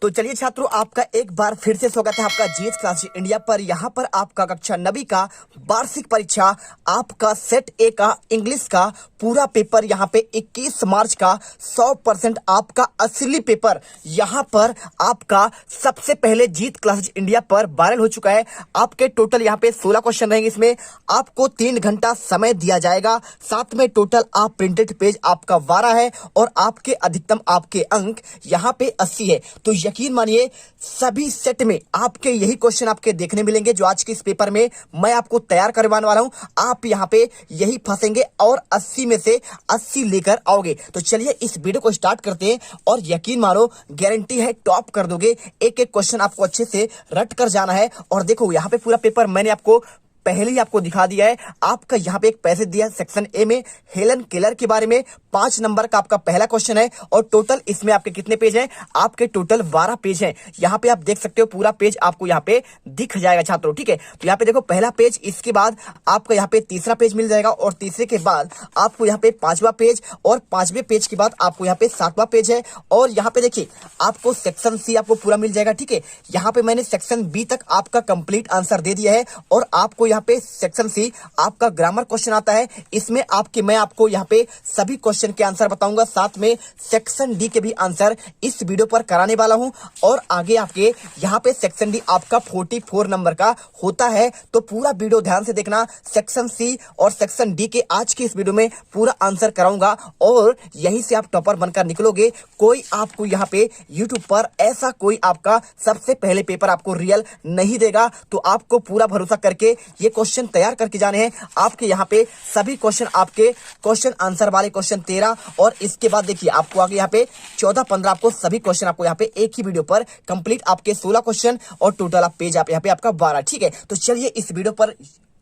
तो चलिए छात्रों, आपका एक बार फिर से स्वागत है आपका जीएस क्लासेस इंडिया पर। यहाँ पर आपका कक्षा 9वीं का वार्षिक परीक्षा आपका सेट ए का इंग्लिश का पूरा पेपर यहाँ पे 21 मार्च का 100% आपका असली पेपर यहाँ पर आपका सबसे पहले जीत क्लासेस इंडिया पर वायरल हो चुका है। आपके टोटल यहाँ पे 16 क्वेश्चन रहेंगे। इसमें आपको 3 घंटा समय दिया जाएगा। साथ में टोटल आप प्रिंटेड पेज आपका 12 है और आपके अधिकतम आपके अंक यहाँ पे 80 है। तो यकीन मानिए सभी सेट में आपके यही क्वेश्चन आपके देखने मिलेंगे जो आज के इस पेपर में मैं आपको तैयार करवाने वाला हूं। आप यहाँ पे यही फंसेंगे और 80 में से 80 लेकर आओगे। तो चलिए इस वीडियो को स्टार्ट करते हैं और यकीन मानो गारंटी है टॉप कर दोगे। एक एक क्वेश्चन आपको अच्छे से रट कर जाना है। और देखो यहाँ पे पूरा पेपर मैंने आपको पहले ही आपको दिखा दिया है। आपका यहाँ पे एक पैसेज दिया है सेक्शन ए में हेलन केलर के बारे में। 5 नंबर का आपका पहला क्वेश्चन है और टोटल इसमें आपके कितने पेज हैं? आपके टोटल 12 पेज हैं। यहाँ पे आप देख सकते हो पूरा पेज आपको यहाँ पे दिख जाएगा छात्रों, ठीक है। तो यहाँ पे देखो पहला पेज, इसके बाद आपका यहाँ पे तीसरा पेज मिल जाएगा और तीसरे के बाद आपको यहाँ पे 5वां पेज और 5वें पेज के बाद आपको यहाँ पे 7वां पेज है। और यहाँ पे देखिए आपको सेक्शन सी आपको पूरा मिल जाएगा, ठीक है। यहाँ पे मैंने सेक्शन बी तक आपका कंप्लीट आंसर दे दिया है और आपको यहाँ पे सेक्शन सी आपका ग्रामर क्वेश्चन आता है। इसमें मैं आपको यहाँ पे सभी क्वेश्चन के आंसर बताऊंगा। साथ में सेक्शन डी के भी आंसर इस वीडियो पर कराने वाला हूं। और आगे आपके यहाँ पे सेक्शन डी आपका 44 नंबर का होता है। तो पूरा वीडियो ध्यान से देखना। सेक्शन सी और सेक्शन डी के आज की इस वीडियो में पूरा आंसर कराऊंगा और यहीं से आप टॉपर बनकर निकलोगे। कोई आपको यहाँ पे यूट्यूब पर ऐसा कोई आपका सबसे पहले पेपर आपको रियल नहीं देगा। तो आपको पूरा भरोसा करके ये क्वेश्चन तैयार करके जाने हैं। आपके यहाँ पे सभी क्वेश्चन आपके क्वेश्चन आंसर वाले क्वेश्चन 13 और इसके बाद देखिए आपको आगे यहाँ पे 14-15 आपको सभी क्वेश्चन आपको यहाँ पे एक ही वीडियो पर कंप्लीट आपके 16 क्वेश्चन और टोटल आप पेज आप यहाँ पे आपका 12, ठीक है। तो चलिए इस वीडियो पर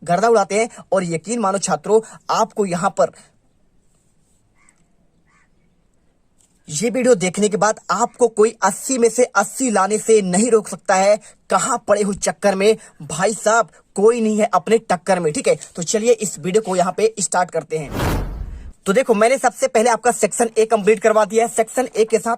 गर्दा उड़ाते हैं और यकीन मानो छात्रों आपको यहाँ पर ये वीडियो देखने के बाद आपको कोई 80 में से 80 लाने से नहीं रोक सकता है। कहां पड़े हो चक्कर में भाई साहब, कोई नहीं है अपने टक्कर में, ठीक है। तो चलिए इस वीडियो को यहाँ पे स्टार्ट करते हैं। तो देखो मैंने सबसे पहले आपका सेक्शन ए कंप्लीट करवा दिया है। सेक्शन ए के साथ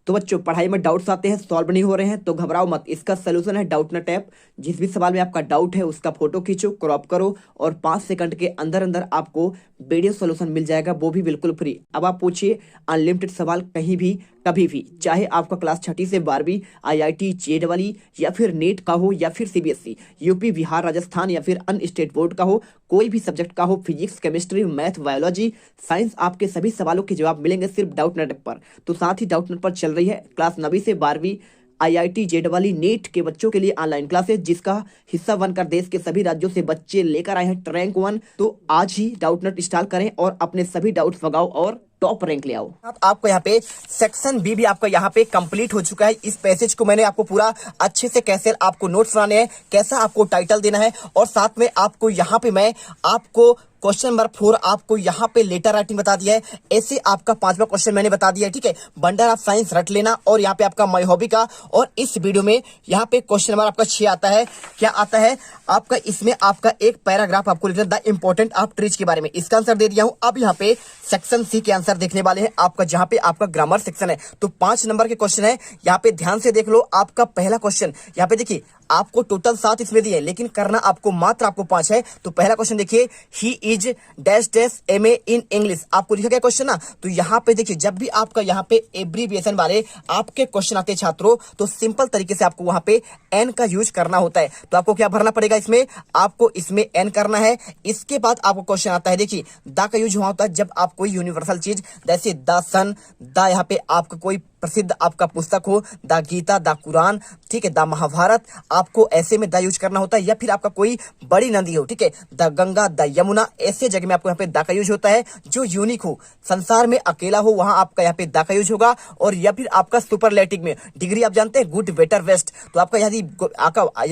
तो बच्चों पढ़ाई में डाउट्स आते हैं, सॉल्व नहीं हो रहे हैं तो घबराओ मत। इसका सोल्यूशन है डाउट नट ऐप। जिस भी सवाल में आपका डाउट है उसका फोटो खींचो, क्रॉप करो और 5 सेकंड के अंदर अंदर आपको वीडियो सोल्यूशन मिल जाएगा, वो भी बिल्कुल फ्री। अब आप पूछिए अनलिमिटेड सवाल कहीं भी कभी भी, चाहे आपका क्लास 6ठी से 12वीं IIT JEE या फिर नेट का हो या फिर CBSE, यूपी, बिहार, राजस्थान या फिर अन्य स्टेट बोर्ड का हो, कोई भी सब्जेक्ट का हो, physics, chemistry, math, biology, science, आपके सभी सवालों के जवाब मिलेंगे सिर्फ डाउट नेट पर। तो साथ ही डाउट नेट पर चल रही है क्लास 9वीं से 12वीं IIT JEE नेट के बच्चों के लिए ऑनलाइन क्लासेस, जिसका हिस्सा बनकर देश के सभी राज्यों से बच्चे लेकर आए हैं रैंक 1। तो आज ही डाउट नेट इंस्टॉल करें और अपने सभी डाउट्स भगाओ और टॉप रैंक ले आओ। आपको यहाँ पे सेक्शन बी भी आपका यहाँ पे कंप्लीट हो चुका है। इस पैसेज को मैंने आपको पूरा अच्छे से कैसे आपको नोट्स बनाने हैं, कैसा आपको टाइटल देना है और साथ में आपको यहाँ पे मैं आपको क्वेश्चन नंबर 4 आपको यहाँ पे लेटर राइटिंग बता दिया है। ऐसे आपका 5वां क्वेश्चन मैंने बता दिया है, ठीक है। बंडल ऑफ साइंस रट लेना और यहाँ पे आपका माय हॉबी का। और इस वीडियो में यहाँ पे क्वेश्चन नंबर आपका 6 आता है। क्या आता है आपका? इसमें आपका एक पैराग्राफ आपको लिखना द इंपॉर्टेंट ऑफ ट्रीज के बारे में। इसका आंसर दे दिया हूँ। अब यहाँ पे सेक्शन सी के आंसर देखने वाले हैं आपका, जहाँ पे आपका ग्रामर सेक्शन है। तो 5 नंबर के क्वेश्चन है, यहाँ पे ध्यान से देख लो। आपका पहला क्वेश्चन यहाँ पे देखिए आपको टोटल 7 इसमें दिए लेकिन करना आपको मात्र आपको 5 है। तो पहला क्वेश्चन देखिए, he is dash dash MA in English, आपको लिखा गया क्वेश्चन ना। तो यहाँ पे देखिए जब भी आपका यहाँ पे एब्रीविएशन वाले आपके क्वेश्चन आते हैं छात्रों, तो सिंपल तरीके से आपको वहां पे N का यूज करना होता है। तो आपको क्या भरना पड़ेगा? इसमें आपको इसमें N करना है। इसके बाद आपको क्वेश्चन आता है, देखिए द का यूज हुआ होता है जब आप कोई यूनिवर्सल चीज जैसे द सन, द यहाँ पे आपका कोई प्रसिद्ध आपका पुस्तक हो, द गीता, द कुरान, ठीक है, द महाभारत, आपको ऐसे में द यूज करना होता है। या फिर आपका कोई बड़ी नदी हो, ठीक है, द गंगा, द यमुना, ऐसे जगह में आपको यहाँ पे द का यूज होता है। जो यूनिक हो, संसार में अकेला हो, वहां आपका यहाँ पे द का यूज होगा। और या फिर आपका सुपरलेटिव में डिग्री आप जानते हैं गुड, बेटर, बेस्ट, तो आपका यदि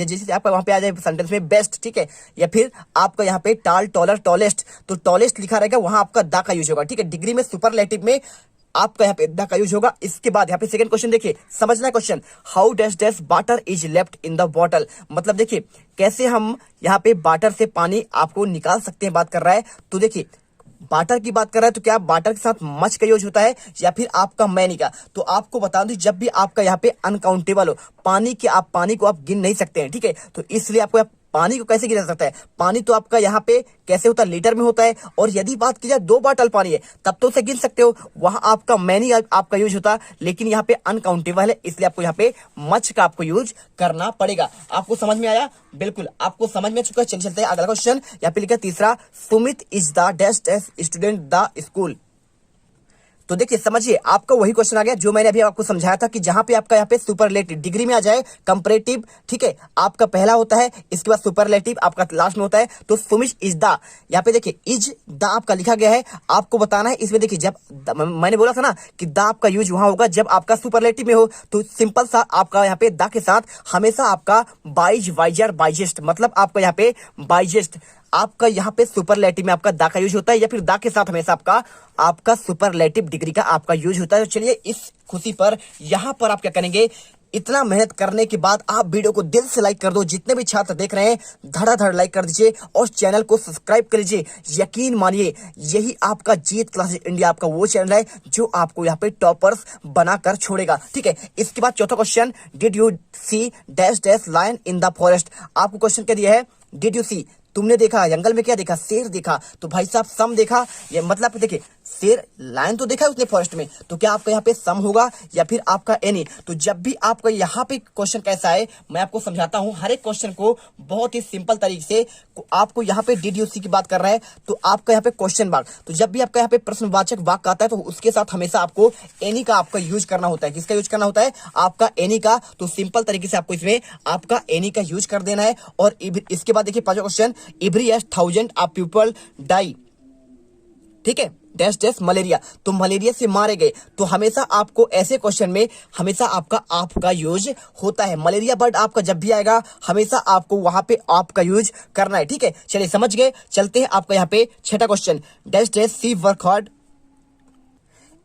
जैसे आपका वहां पे आ जाए सेंटेंस में बेस्ट, ठीक है। या फिर आपका यहाँ पे टाल, टॉलर, टॉलेस्ट, तो टॉलेस्ट लिखा रहेगा, वहां आपका द का यूज होगा, ठीक है। डिग्री में सुपरलेटिव में आपका यहाँ पे द का यूज होगा। इसके बाद यहाँ पे सेकंड क्वेश्चन देखिए, समझना question, how dash dash water is left in the bottle, मतलब देखिए कैसे हम यहाँ पे वाटर से पानी आपको निकाल सकते हैं, बात कर रहा है। तो देखिए वाटर की बात कर रहे हैं तो क्या वाटर के साथ मच का यूज होता है या फिर आपका मैनी का? तो आपको बता दूं, जब भी आपका यहाँ पे अनकाउंटेबल हो पानी को आप गिन नहीं सकते हैं, ठीक है? तो इसलिए आपको पानी को कैसे गिना सकता है? पानी तो आपका यहाँ पे कैसे होता है, लीटर में होता है। और यदि बात की जाए 2 बॉटल पानी है तब तो उसे गिन सकते हो, वहां आपका मैनी आपका यूज होता है। लेकिन यहाँ पे अनकाउंटेबल है, इसलिए आपको यहाँ पे मच का आपको यूज करना पड़ेगा। आपको समझ में आया? बिल्कुल आपको समझ में चुका है। चलिए चलते हैं अगला क्वेश्चन। यहाँ पे लिखा तीसरा, Sumit is the dash dash student the school. तो देखिए समझिए, आपका वही क्वेश्चन आ गया जो मैंने अभी आपको समझाया था कि जहां पे आपका यहाँ पे सुपरलेटिव डिग्री में आ जाए, कंपैरेटिव, ठीक है, आपका पहला होता है, इसके बाद सुपरलेटिव आपका लास्ट में होता है। तो सुमित इज द, यहाँ पे देखिए इज द आपका लिखा गया है, आपको बताना है इसमें। देखिए जब मैंने बोला था ना कि द आपका यूज वहां होगा जब आपका सुपरलेटिव में हो, तो सिंपल सा आपका यहाँ पे द के साथ हमेशा आपका बाइज, वाइजर, बाइजेस्ट, मतलब आपका यहाँ पे बाइजेस्ट, आपका यहाँ पे सुपरलेटिव में आपका दा का यूज होता है, या फिर दा के साथ हमेशा आपका सुपरलेटिव डिग्री का आपका यूज होता है। तो चलिए इस खुशी पर यहाँ पर आप क्या करेंगे, इतना मेहनत करने के बाद आप वीडियो को दिल से लाइक कर दो। जितने भी छात्र देख रहे हैं धड़ाधड़ लाइक कर दीजिए और चैनल को सब्सक्राइब कर लीजिए। यकीन मानिए यही आपका जीत क्लासेस इंडिया आपका वो चैनल है जो आपको यहाँ पे टॉपर्स बनाकर छोड़ेगा, ठीक है? इसके बाद चौथा question, did you see dash dash lion in the forest. आपको क्वेश्चन क्या दिया है, डिड यू सी, तुमने देखा जंगल में क्या देखा, शेर देखा। तो भाई साहब सम देखा, ये मतलब देखिए शेर, लायन तो देखा है उसने फॉरेस्ट में, तो क्या आपका यहाँ पे सम होगा या फिर आपका एनी? तो जब भी आपका यहाँ पे क्वेश्चन कैसा है मैं आपको समझाता हूँ हर एक क्वेश्चन को बहुत ही सिंपल तरीके से। आपको यहाँ पे डिड यू सी की बात कर रहा है तो आपका यहाँ पे क्वेश्चन मार्क, तो जब भी आपका यहाँ पे प्रश्नवाचक वाक्य आता है तो उसके साथ हमेशा आपको एनी का आपका यूज करना होता है। किसका यूज करना होता है? आपका एनी का। तो सिंपल तरीके से आपको इसमें आपका एनी का यूज कर देना है। और इसके बाद देखिए पांचवा question, every age 1000 of people die, ठीक है, डैश डैश मलेरिया, तो मलेरिया से मारे गए। तो हमेशा आपको ऐसे क्वेश्चन में हमेशा आपका यूज होता है। मलेरिया बर्ड आपका जब भी आएगा हमेशा आपको वहां पे आपका यूज करना है, ठीक है? चलिए समझ गए। चलते हैं आपका यहाँ पे छठा question, dash dash C work hard.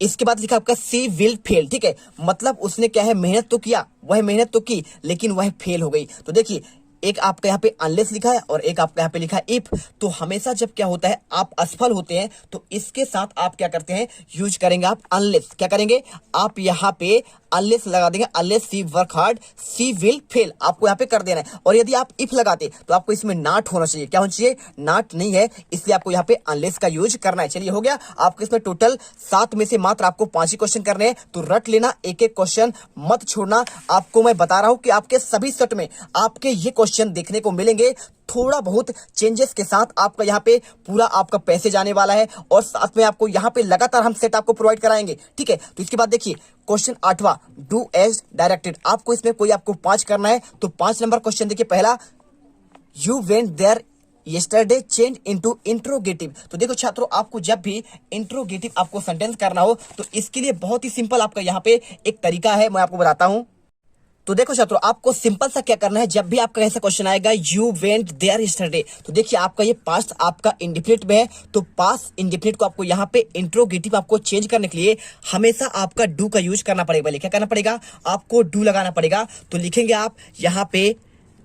इसके बाद लिखा आपका सी विल फेल, ठीक है, मतलब उसने क्या है, मेहनत तो किया, वह मेहनत तो की लेकिन वह फेल हो गई। तो देखिए एक आपका यहाँ पे अनलेस लिखा है और एक आपका यहाँ पे लिखा है इफ। तो हमेशा जब क्या होता है आप असफल होते हैं तो इसके साथ आप क्या करते हैं, यूज करेंगे आप अनलेस। क्या करेंगे आप यहाँ पे अनलेस लगा देंगे, unless she work hard she will fail, आपको यहाँ पे कर देना है। और यदि आप इफ लगाते तो आपको इसमें नॉट होना चाहिए, क्या होना चाहिए, नॉट नहीं है, इसलिए आपको यहाँ पे अनलेस का यूज करना है। चलिए हो गया आपको इसमें टोटल 7 में से मात्र आपको 5 ही क्वेश्चन करने हैं, तो रट लेना, एक एक क्वेश्चन मत छोड़ना। आपको मैं बता रहा हूं कि आपके सभी सेट में आपके ये क्वेश्चन देखने को मिलेंगे, थोड़ा बहुत चेंजेस के साथ आपका यहाँ पे पूरा आपका पैसे जाने वाला है। और साथ में आपको यहाँ पे लगातार हम सेट आपको प्रोवाइड कराएंगे, ठीक है? तो इसके बाद देखिए क्वेश्चन 8वां, डू एज डायरेक्टेड। आपको इसमें कोई आपको 5 करना है, तो 5 नंबर क्वेश्चन देखिए पहला, you went there yesterday change into interrogative. तो देखो छात्रों, आपको जब भी इंट्रोगेटिव आपको सेंटेंस करना हो तो इसके लिए बहुत ही सिंपल आपका यहाँ पे एक तरीका है, मैं आपको बताता हूं। तो देखो छात्रों, आपको सिंपल सा क्या करना है, जब भी आपका ऐसा क्वेश्चन आएगा यू वेंट देयर यस्टरडे, तो देखिए आपका ये पास्ट आपका इंडिफिनिट में है, तो पास्ट इंडिफिनिट को आपको यहाँ पे इंट्रोगेटिव आपको चेंज करने के लिए हमेशा आपका डू का यूज करना पड़ेगा। क्या करना पड़ेगा, आपको डू लगाना पड़ेगा। तो लिखेंगे आप यहाँ पे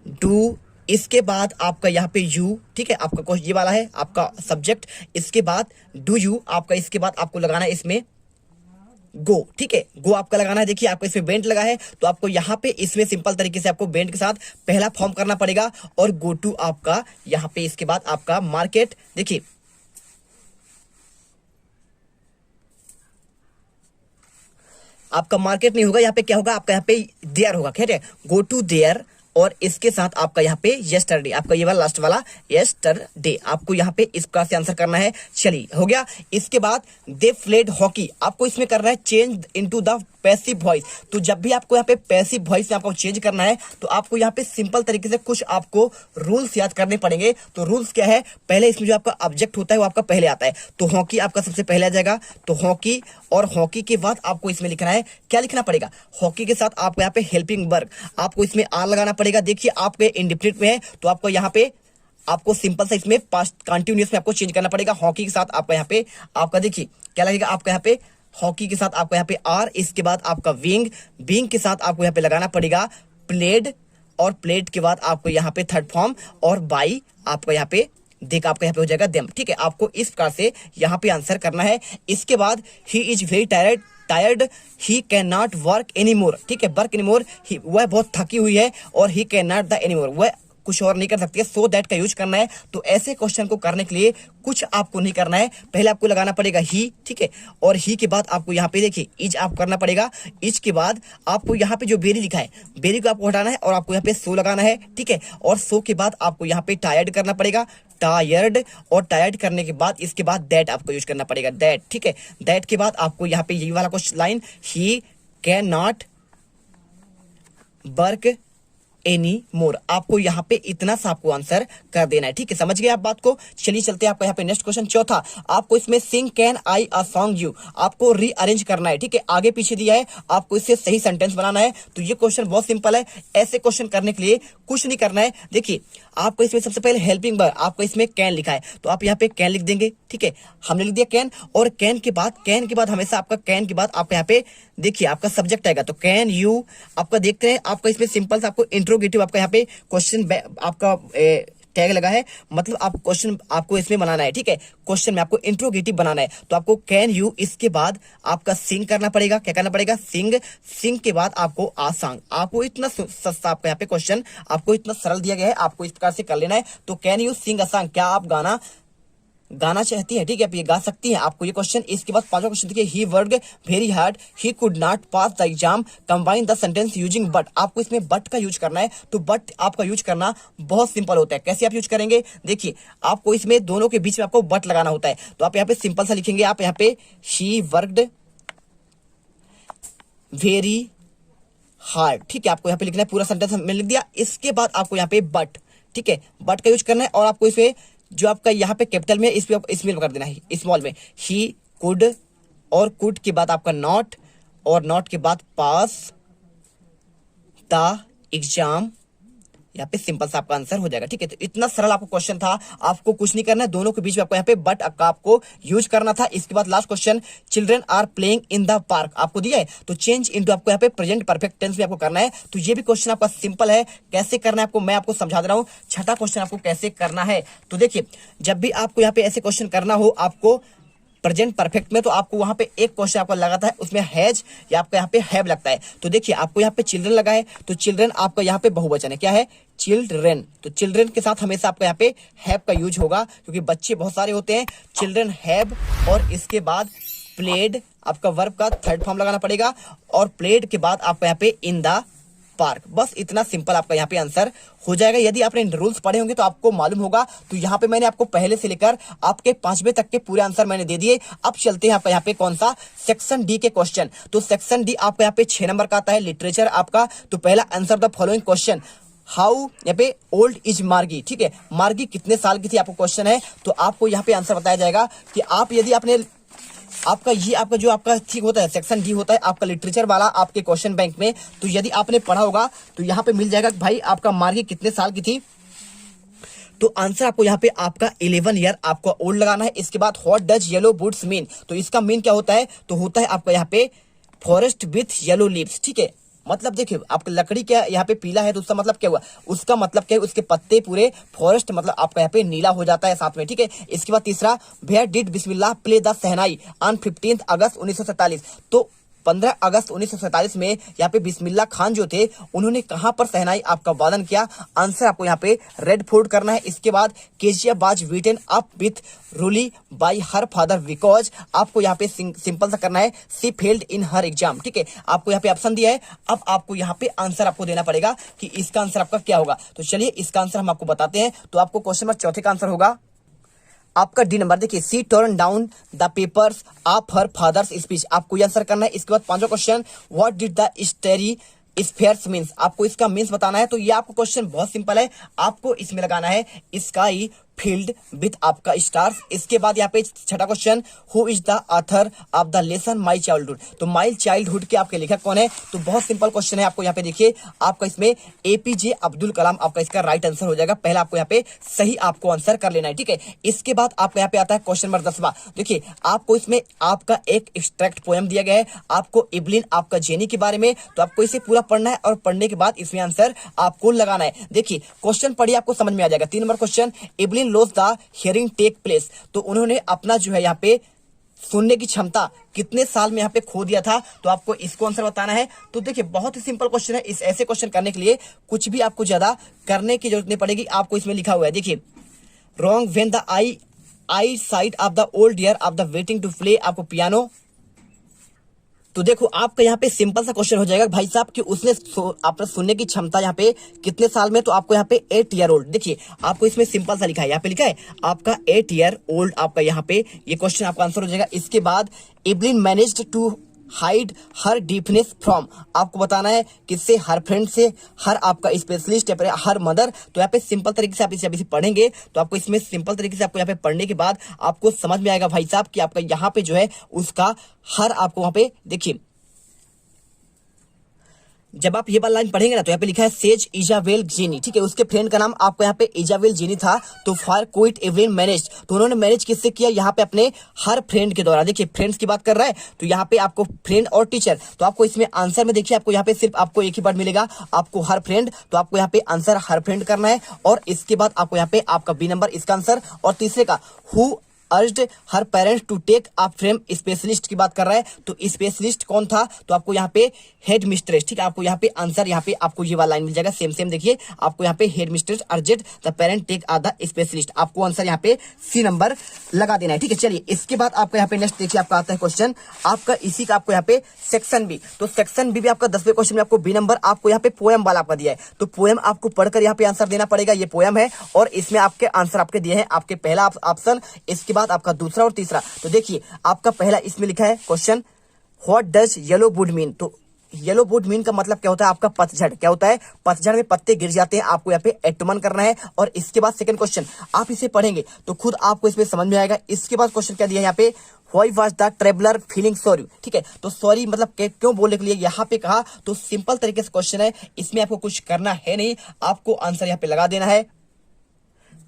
डू, इसके बाद आपका यहाँ पे यू, ठीक है, आपका क्वेश्चन ये वाला है आपका सब्जेक्ट, इसके बाद डू यू आपका, इसके बाद आपको लगाना है इसमें गो, ठीक है, गो आपका लगाना है। देखिए आपको इसमें बेंट लगा है तो आपको यहाँ पे इसमें सिंपल तरीके से आपको बेंट के साथ पहला फॉर्म करना पड़ेगा। और गो टू आपका यहाँ पे, इसके बाद आपका मार्केट, देखिए आपका मार्केट नहीं होगा, यहाँ पे क्या होगा, आपका यहाँ पे देयर होगा, ठीक है, गो टू देयर। और इसके साथ आपका यहाँ पे यस्टरडे, आपका ये वाला लास्ट वाला यस्टरडे, आपको यहाँ पे इस प्रकार से आंसर करना है। चलिए हो गया। इसके बाद दे प्लेड हॉकी, आपको इसमें करना है change into the passive voice. तो जब भी आपको यहाँ पे पैसिव वॉइस में आपको चेंज करना है तो आपको यहाँ पे सिंपल तरीके से कुछ आपको रूल्स याद करने पड़ेंगे। तो रूल्स क्या है, पहले इसमें जो आपका ऑब्जेक्ट होता है वो आपका पहले आता है, तो हॉकी आपका सबसे पहले आ जाएगा। तो हॉकी, और हॉकी के बाद आपको इसमें लिखना है, क्या लिखना पड़ेगा, हॉकी के साथ आपको यहाँ पे हेल्पिंग वर्क, आपको इसमें आर लगाना पड़ेगा। देखिए आपके इंडिफिनिट में है तो आपको यहाँ पे आपको सिंपल सा इसमें पास्ट कंटिन्यूअस में आपको चेंज करना पड़ेगा। हॉकी के साथ आपका यहाँ पे आपका देखिए क्या लगेगा, आपका यहाँ पे हॉकी के साथ आपको यहाँ पे आर, इसके बाद आपका विंग, विंग के साथ आपको यहाँ पे लगाना पड़ेगा प्लेड, और प्लेड के बाद आपको यहाँ पे थर्ड फॉर्म, और बाई आपको यहाँ पे देख आपका यहाँ पे हो जाएगा देम। ठीक है, आपको इस प्रकार से यहाँ पे आंसर करना है। इसके बाद he is very tired he can not work any more. ठीक है, वर्क एनी मोर, वह बहुत थकी हुई है, और he can not the any more, वह कुछ और नहीं कर सकती है। सो दैट का यूज करना है। तो ऐसे क्वेश्चन को करने के लिए कुछ आपको नहीं करना है, पहले आपको लगाना पड़ेगा ही। ठीक है, और ही के बाद आपको यहाँ पे देखिए इज आप करना पड़ेगा। इज के बाद आपको यहाँ पे जो बेरी लिखा है, बेरी को आपको हटाना है और आपको यहाँ पे सो लगाना है। ठीक है, और सो के बाद आपको यहाँ पे टायर्ड करना पड़ेगा, टायर्ड, और टायर्ड करने के बाद इसके बाद दैट आपको यूज करना पड़ेगा, दैट। ठीक है, दैट के बाद आपको यहाँ पे ये वाला question line, he can not work any more, आपको यहाँ पे इतना सा आपको आंसर कर देना है। ठीक है, समझ गए आप बात को। चलिए चलते हैं आपका यहाँ पे नेक्स्ट क्वेश्चन चौथा। आपको इसमें sing can I a song you, आपको रीअरेंज करना है। ठीक है, आगे पीछे दिया है, आपको इससे सही सेंटेंस बनाना है। तो ये क्वेश्चन बहुत सिंपल है। ऐसे क्वेश्चन करने के लिए कुछ नहीं करना है। देखिए आपको इसमें सबसे पहले हेल्पिंग वर्ब, आपको इसमें कैन लिखा है तो आप यहाँ पे कैन लिख देंगे। ठीक है, हमने लिख दिया कैन, और कैन के बाद हमेशा आपका कैन के बाद आपका यहाँ पे देखिए आपका सब्जेक्ट आएगा। तो कैन यू आपका देखते हैं, आपका इसमें सिंपल सा आपको इंट्रोगेटिव आपका यहाँ पे क्वेश्चन आपका टैग लगा है, मतलब आप क्वेश्चन आपको इसमें बनाना है। ठीक है, क्वेश्चन में आपको इंट्रोगेटिव बनाना है। तो आपको कैन यू, इसके बाद आपका सिंग करना पड़ेगा। क्या करना पड़ेगा? सिंग। सिंग के बाद आपको आसांग। आपको इतना सस्ता आपका यहाँ पे क्वेश्चन आपको इतना सरल दिया गया है, आपको इस प्रकार से कर लेना है। तो कैन यू सिंग आसांग, क्या आप गाना चाहती है? ठीक है, आप ये गा सकती हैं, आपको ये क्वेश्चन। इसके बाद पांचवा क्वेश्चन देखिए, he worked very hard he could not pass the exam, combine the sentence using but, आपको इसमें बट का यूज करना है। तो बट आपका यूज करना बहुत सिंपल होता है। कैसे आप यूज करेंगे? देखिए आपको इसमें दोनों के बीच में आपको बट लगाना होता है। तो आप यहाँ पे सिंपल सा लिखेंगे, आप यहाँ पे ही वर्कड वेरी हार्ड। ठीक है, आपको यहाँ पे लिखना है, पूरा सेंटेंस मैंने लिख दिया। इसके बाद आपको यहाँ पे बट, ठीक है, बट का यूज करना है, और आपको इसमें जो आपका यहाँ पे कैपिटल में इस पे स्मॉल कर देना है, स्मॉल में ही कुड, और कुड के बाद आपका नॉट, और नॉट के बाद पास द एग्जाम। यहाँ पे सिंपल सा आपका आंसर हो जाएगा। ठीक है, तो इतना सरल आपको क्वेश्चन था, आपको कुछ नहीं करना है, दोनों के बीच में आपको यहाँ पे बट का आपको यूज करना था। इसके बाद last question, children are playing in the park, आपको दिया है तो चेंज इनटू आपको यहाँ पे प्रेजेंट परफेक्ट टेंस में आपको करना है। तो ये भी क्वेश्चन आपका सिंपल है, कैसे करना है आपको मैं आपको समझा दे रहा हूँ। छठा क्वेश्चन आपको कैसे करना है, तो देखिए जब भी आपको यहाँ पे ऐसे क्वेश्चन करना हो आपको प्रेजेंट परफेक्ट में, तो आपको वहां पे एक क्वेश्चन आपको लगाता है, उसमें हैज या आपका यहाँ पे हैव लगता है। तो देखिए आपको यहाँ पे चिल्ड्रन लगा है, तो चिल्ड्रन आपका यहाँ पे बहुवचन है, क्या है? चिल्ड्रन। तो चिल्ड्रन के साथ हमेशा आपका यहाँ पे हैव का यूज होगा, क्योंकि बच्चे बहुत सारे होते हैं। चिल्ड्रन हैव, और इसके बाद प्लेड आपका वर्ब का थर्ड फॉर्म लगाना पड़ेगा, और प्लेड के बाद आपका यहाँ पे इन द पार्क। बस इतना सिंपल आपका यहाँ पे आंसर हो जाएगा। यदि आपने रूल्स पढ़े होंगे तो आपको मालूम होगा। तो यहाँ पे मैंने आपको पहले से लेकर आपके 5वें तक के पूरे आंसर मैंने दे दिए। अब चलते हैं आपका यहाँ पे कौन सा, सेक्शन डी के क्वेश्चन। तो सेक्शन डी आपका यहाँ पे 6 नंबर का आता है, लिटरेचर आपका। तो पहला answer the following question, how, यहाँ पे ओल्ड इज मार्गी। ठीक है, मार्गी कितने साल की थी, आपको क्वेश्चन है। तो आपको यहाँ पे आंसर बताया जाएगा कि आप यदि आपने आपका ये आपका जो आपका ठीक होता है, सेक्शन डी होता है आपका लिटरेचर वाला आपके क्वेश्चन बैंक में। तो यदि आपने पढ़ा होगा तो यहाँ पे मिल जाएगा कि भाई आपका मार्गी कितने साल की थी। तो आंसर आपको यहाँ पे आपका 11 ईयर आपको ओल्ड लगाना है। इसके बाद what does yellow boots mean, तो इसका मीन क्या होता है? तो होता है आपका यहाँ पे फॉरेस्ट विथ येलो लीव्स। ठीक है, मतलब देखिए आपका लकड़ी क्या यहाँ पे पीला है, तो उसका मतलब क्या हुआ? उसका मतलब क्या है? उसके पत्ते पूरे फॉरेस्ट मतलब आपका यहाँ पे नीला हो जाता है साथ में। ठीक है, इसके बाद तीसरा, where did Bismillah play the shehnai on 15 August 1947। तो 15 अगस्त 1947 में यहाँ पे बिस्मिल्लाह खान जो थे उन्होंने कहां पर शहनाई आपका वादन किया? आंसर आपको यहाँ पे रेड फोर्ट करना है। इसके बाद Kezia was beaten up with ruler by her father because, आपको यहाँ पे सिंपल सा करना है, see failed in her exam. ठीक है, आपको यहाँ पे ऑप्शन दिया है, अब आपको यहाँ पे आंसर आपको देना पड़ेगा कि इसका आंसर आपका क्या होगा। तो चलिए इसका आंसर हम आपको बताते हैं। तो आपको क्वेश्चन नंबर चौथे का आंसर होगा आपका डी नंबर। देखिए, she turn down the papers of her father's speech, आपको ये आंसर करना है। इसके बाद पांचवा question, what did the starry spheres means, आपको इसका मीन्स बताना है। तो ये आपको क्वेश्चन बहुत सिंपल है, आपको इसमें लगाना है स्काई फील्ड विथ आपका स्टार्स। इसके बाद यहाँ पे छठा question, who is the author of the lesson my childhood, तो माई चाइल्डहुड के आपके लेखक कौन है? तो बहुत सिंपल क्वेश्चन है, आपको यहाँ पे देखिए आपका इसमें एपीजे अब्दुल कलाम आपका इसका राइट आंसर हो जाएगा। पहला आपको यहाँ पे सही आपको आंसर कर लेना है। ठीक है, इसके बाद आपको यहाँ पे आता है क्वेश्चन नंबर 10वां। देखिए आपको इसमें आपका एक एक्सट्रैक्ट पोएम दिया गया है आपको इब्लिन आपका जेनी के बारे में। तो आपको इसे पूरा पढ़ना है और पढ़ने के बाद इसमें आंसर आपको लगाना है। देखिए क्वेश्चन पढ़िए, आपको समझ में आ जाएगा। 3 नंबर question, Evelyn Evelyn loss the hearing take place, तो उन्होंने अपना जो है यहाँ पे सुनने की क्षमता कितने साल में यहाँ पे खो दिया था, तो आपको इसको आंसर बताना है। तो देखिए बहुत ही सिंपल क्वेश्चन है, इस ऐसे क्वेश्चन करने के लिए कुछ भी आपको ज्यादा करने की जरूरत नहीं पड़ेगी। आपको इसमें लिखा हुआ है, देखिए wrong when the eye sight of the old deer of the waiting to play आपको पियानो। तो देखो आपका यहाँ पे सिंपल सा क्वेश्चन हो जाएगा भाई साहब कि उसने आपने सुनने की क्षमता यहाँ पे कितने साल में, तो आपको यहाँ पे 8 ईयर ओल्ड। देखिए आपको इसमें सिंपल सा लिखा है, यहाँ पे लिखा है आपका 8 ईयर ओल्ड, आपका यहाँ पे ये क्वेश्चन आपका आंसर हो जाएगा। इसके बाद Evelyn managed to hide her deepness from, आपको बताना है किससे, हर फ्रेंड से, हर आपका स्पेशलिस्ट या फिर हर मदर। तो यहाँ पे सिंपल तरीके से आप इसे पढ़ेंगे तो आपको इसमें सिंपल तरीके से आपको यहाँ पे पढ़ने के बाद आपको समझ में आएगा भाई साहब कि आपका यहाँ पे जो है उसका हर आपको वहां पे देखिए जब आप ये वाला लाइन पढ़ेंगे ना तो यहाँ पे लिखा है सेज इजाबेल जीनी, ठीक है, उसके फ्रेंड का नाम आपको यहाँ पे इजाबेल जीनी था। तो फॉर क्विट एवलिन मैनेज, तो उन्होंने मैनेज किससे किया, यहाँ पे अपने हर फ्रेंड के द्वारा। देखिए फ्रेंड्स की बात कर रहा है तो यहाँ पे आपको फ्रेंड और टीचर, तो आपको इसमें आंसर में देखिए आपको यहाँ पे सिर्फ आपको एक ही वर्ड मिलेगा, आपको हर फ्रेंड, तो आपको यहाँ पे आंसर हर फ्रेंड करना है। और इसके बाद आपको यहाँ पे आपका बी नंबर इसका आंसर, और तीसरे का who urged her parents to take up frame, specialist की बात कर रहा है तो स्पेशलिस्ट कौन था, तो आपको यहाँ पे हेड मिस्ट्रेस, ठीक है, आपको यहाँ पे आंसर यहाँ पे आपको ये वाला लाइन मिल जाएगा सेम देखिए आपको यहाँ पे headmistress urged the parent take a the specialist, आपको आंसर यहाँ पे सी नंबर लगा देना है, ठीक है। चलिए इसके बाद आपका यहाँ पे नेक्स्ट देखिए आपका आता है क्वेश्चन आपका इसी का आपको यहाँ पे सेक्शन बी, तो सेक्शन बी भी आपका 10वें क्वेश्चन में आपको बी नंबर आपको यहाँ पे पोएम वाला आपका दिया है, तो पोएम आपको पढ़कर यहाँ पे आंसर देना पड़ेगा। ये पोएम है और इसमें आपके आंसर आपके दिए हैं, आपके पहला ऑप्शन, इसके बाद आपका दूसरा और तीसरा। तो देखिए आपका पहला इसमें लिखा है question what does yellow would mean, तो येलो वुड मीन का मतलब क्या होता है, आपका पतझड़, क्या होता है, पतझड़ में पत्ते गिर जाते हैं, आपको यहाँ पे एटमन करना है। और इसके बाद सेकंड क्वेश्चन आप इसे पढ़ेंगे तो खुद आपको इसमें समझ में आएगा। इसके बाद क्वेश्चन क्या दिया है यहाँ पे why was the traveller feeling sorry, ठीक है, तो सॉरी मतलब क्यों बोलने के लिए यहाँ पे कहा, तो सिंपल तरीके से क्वेश्चन है, इसमें आपको कुछ करना है नहीं, आपको आंसर यहाँ पे लगा देना है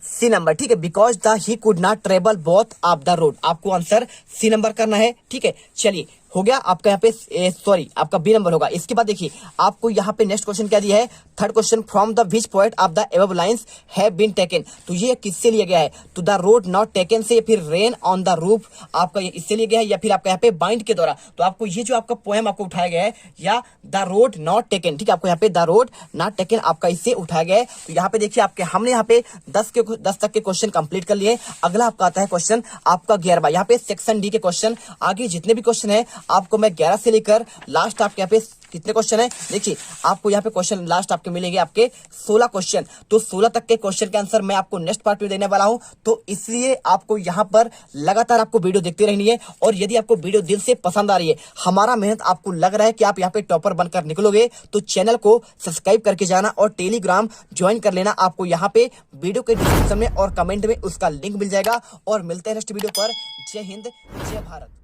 सी नंबर, ठीक है, because the he could not travel both of the road, आपको आंसर सी नंबर करना है, ठीक है। चलिए हो गया आपका यहाँ पे सॉरी आपका बी नंबर होगा। इसके बाद देखिए आपको यहाँ पे नेक्स्ट क्वेश्चन क्या दिया है, third question from the which point of the above lines have been taken, तो ये किससे लिया गया है, तो द रोड नॉट टेकन से, फिर रेन ऑन द रूफ आपका ये इससे लिया गया है, या फिर आपका यहाँ पे बाइंड के द्वारा। तो आपको ये जो आपका पोएम आपको उठाया गया है या द रोड नॉट टेकन, ठीक है, आपको यहाँ पे द रोड नॉट टेकन आपका इससे उठाया गया है। तो यहाँ पे देखिए आपके हमने यहाँ पे 10 तक के क्वेश्चन कंप्लीट कर लिए। अगला आपका आता है क्वेश्चन आपका 11वां, यहाँ पे सेक्शन डी के क्वेश्चन, आगे जितने भी क्वेश्चन है आपको मैं 11 से लेकर लास्ट आपके यहाँ पे कितने क्वेश्चन है, देखिए आपको यहाँ पे क्वेश्चन लास्ट आपके मिलेंगे आपके 16 क्वेश्चन, तो 16 तक के क्वेश्चन के आंसर मैं आपको नेक्स्ट पार्ट में देने वाला हूं। तो इसलिए आपको यहाँ पर लगातार आपको वीडियो देखते रहनी है, और यदि आपको वीडियो दिल से पसंद आ रही है, हमारा मेहनत आपको लग रहा है कि आप यहाँ पे टॉपर बनकर निकलोगे, तो चैनल को सब्सक्राइब करके जाना और टेलीग्राम ज्वाइन कर लेना। आपको यहाँ पे वीडियो के डिस्क्रिप्शन में और कमेंट में उसका लिंक मिल जाएगा। और मिलते हैं नेक्स्ट वीडियो पर। जय हिंद, जय भारत।